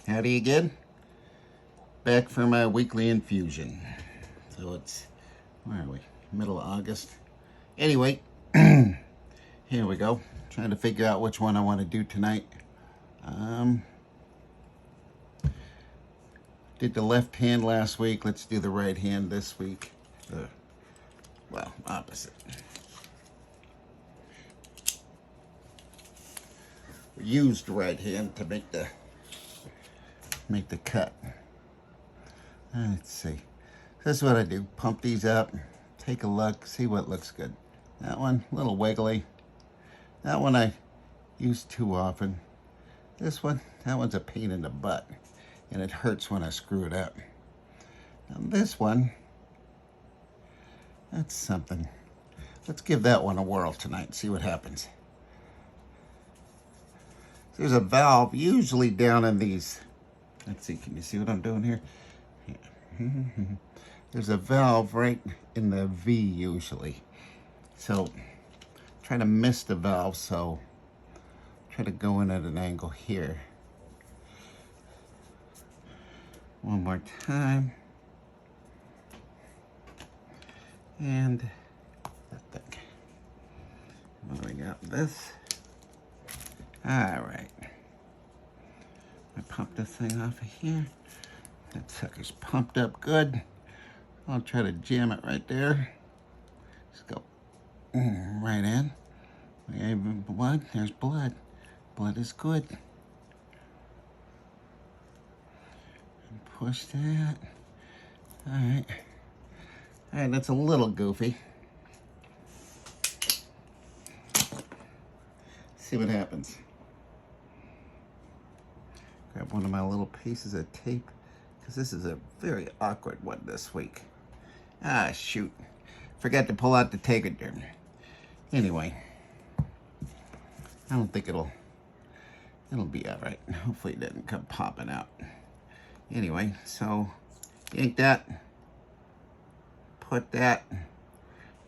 Howdy again. Back for my weekly infusion. So it's, where are we? Middle of August. Anyway, here we go. Trying to figure out which one I want to do tonight. Did the left hand last week. Let's do the right hand this week. Well, opposite. We used the right hand to make the cut. Let's see. This is what I do. Pump these up, take a look, see what looks good. That one, a little wiggly. That one I use too often. This one, that one's a pain in the butt, and it hurts when I screw it up. And this one, that's something. Let's give that one a whirl tonight and see what happens. There's a valve usually down in these. Let's see, can you see what I'm doing here? Yeah. There's a valve right in the V usually. So try to miss the valve, so try to go in at an angle here. One more time. And that thing. What do we got? This. All right. I pump this thing off of here. That sucker's pumped up good. I'll try to jam it right there. Just go right in. We have blood. There's blood. Blood is good. And push that. All right. All right, that's a little goofy. See what happens. Grab one of my little pieces of tape, because this is a very awkward one this week. Ah, shoot. Forgot to pull out the Tegaderm. Anyway, I don't think it'll be all right. Hopefully it doesn't come popping out. Anyway, so ink that, put that,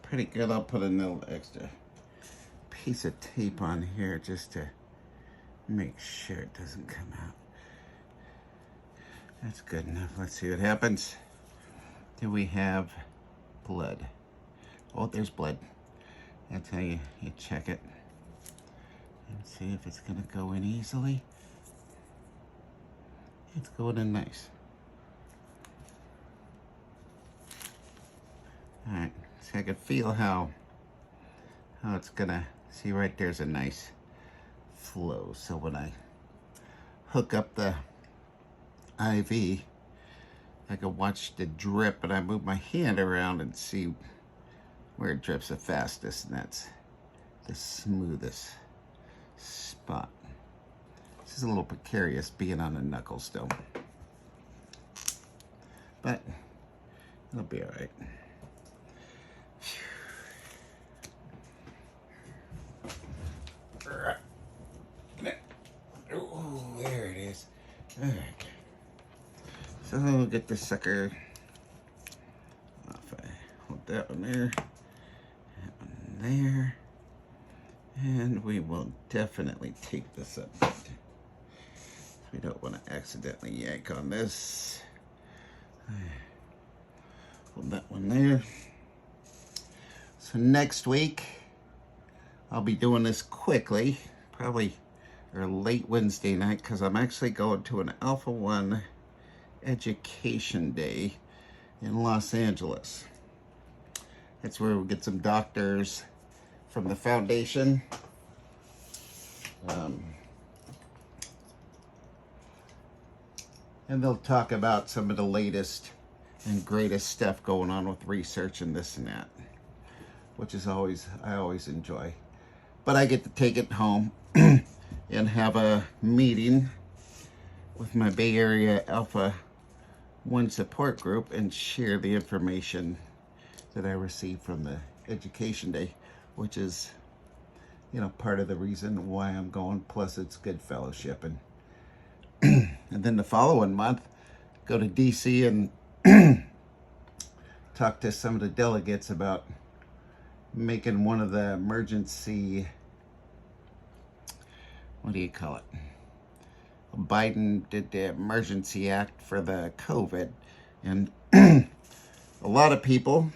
pretty good. I'll put a little extra piece of tape on here just to make sure it doesn't come out. That's good enough. Let's see what happens. Do we have blood? Oh, there's blood. That's how you check it. And see if it's gonna go in easily. It's going in nice. All right, so I can feel how it's gonna, see right there's a nice flow. So when I hook up the IV, I can watch the drip, and I move my hand around and see where it drips the fastest, and that's the smoothest spot. This is a little precarious being on the knuckle still, but it'll be all right. Oh, there it is. All right. So we'll get this sucker off. Hold that one there, that one there, and we will definitely take this up. We don't want to accidentally yank on this. Hold that one there. So next week, I'll be doing this quickly, probably or late Wednesday night, because I'm actually going to an Alpha One Education Day in Los Angeles. That's where we'll get some doctors from the foundation. And they'll talk about some of the latest and greatest stuff going on with research and this and that, which is I always enjoy. But I get to take it home and have a meeting with my Bay Area Alpha One support group and share the information that I received from the Education Day, which is, part of the reason why I'm going. Plus, it's good fellowship. And and then the following month, go to DC and talk to some of the delegates about making one of the emergency, what do you call it? Biden did the Emergency Act for the COVID. And a lot of people,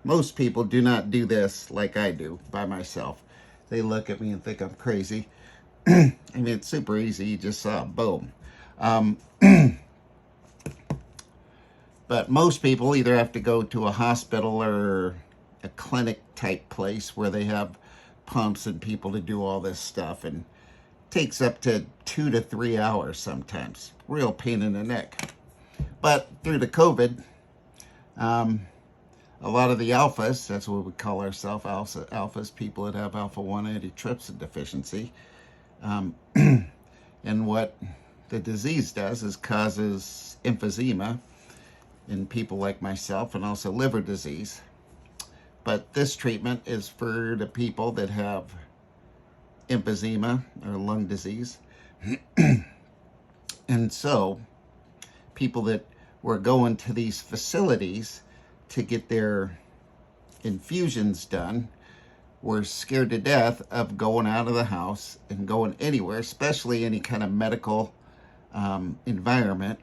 most people, do not do this like I do by myself. They look at me and think I'm crazy. I mean, it's super easy. You just saw, boom. Um, but most people either have to go to a hospital or a clinic type place where they have pumps and people to do all this stuff, and it takes up to 2 to 3 hours sometimes. Real pain in the neck. But through the COVID, a lot of the alphas, that's what we call ourselves, alphas, people that have alpha-1 antitrypsin deficiency, and what the disease does is causes emphysema in people like myself, and also liver disease. But this treatment is for the people that have emphysema or lung disease. And so people that were going to these facilities to get their infusions done were scared to death of going out of the house and going anywhere, especially any kind of medical environment,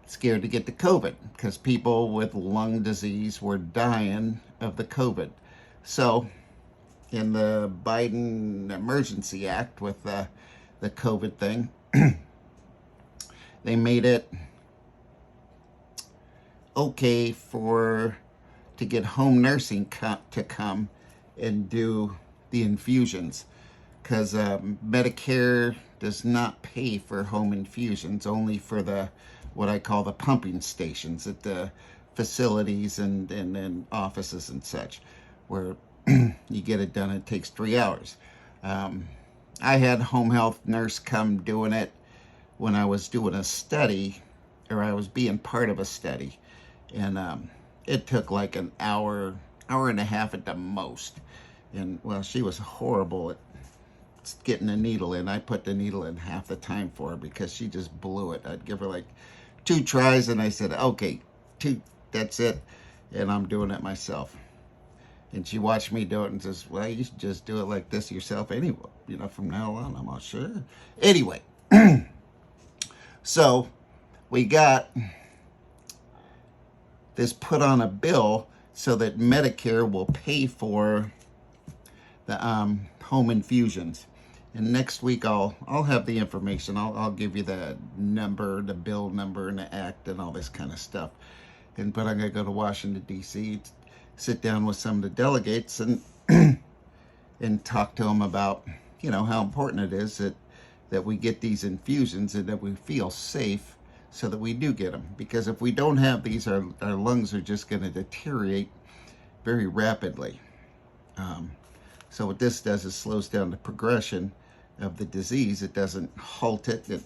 scared to get the COVID, because people with lung disease were dying of the COVID. So in the Biden Emergency Act with the COVID thing, they made it okay to get home nursing to come and do the infusions, because Medicare does not pay for home infusions, only for the what I call the pumping stations at the facilities and offices and such, where you get it done. It takes 3 hours. I had home health nurse come doing it when I was doing a study, or I was being part of a study, and it took like an hour and a half at the most. And well, she was horrible at getting a needle in. I put the needle in half the time for her because she just blew it. I'd give her like 2 tries, and I said, okay, 2, that's it, and I'm doing it myself. And she watched me do it and says, well, you should just do it like this yourself anyway, from now on. I'm all, sure. Anyway, so we got this put on a bill so that Medicare will pay for the home infusions. And next week I'll have the information. I'll give you the number, the bill number, and the act, and all this kind of stuff. But I'm gonna go to Washington D.C., sit down with some of the delegates, and and talk to them about how important it is that we get these infusions and that we feel safe, so that we do get them. Because if we don't have these, our lungs are just going to deteriorate very rapidly. So what this does is slows down the progression of the disease. It doesn't halt it. It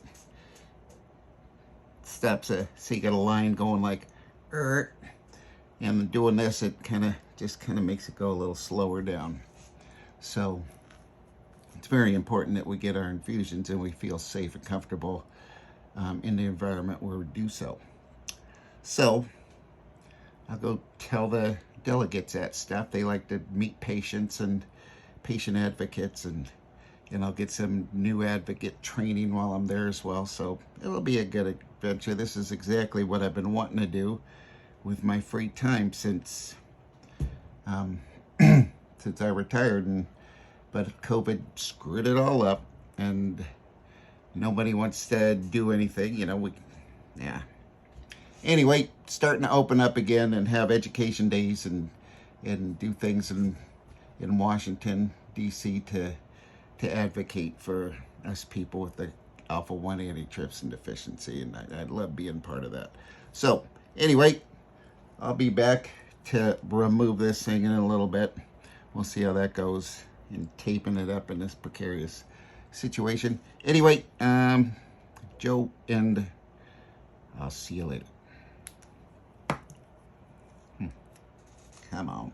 stops so you got a line going like, and doing this, it kind of makes it go a little slower down. So it's very important that we get our infusions and we feel safe and comfortable in the environment where we do so. So I'll go tell the delegates that stuff. They like to meet patients and patient advocates, and I'll get some new advocate training while I'm there as well. So it'll be a good adventure. This is exactly what I've been wanting to do with my free time since since I retired, but COVID screwed it all up, and nobody wants to do anything. Anyway, starting to open up again and have education days and do things in Washington D.C. to advocate for us people with the alpha-1 antitrypsin deficiency, and I'd love being part of that. So anyway, I'll be back to remove this thing in a little bit. We'll see how that goes in taping it up in this precarious situation. Anyway, Joe, and I'll see you later. Come on.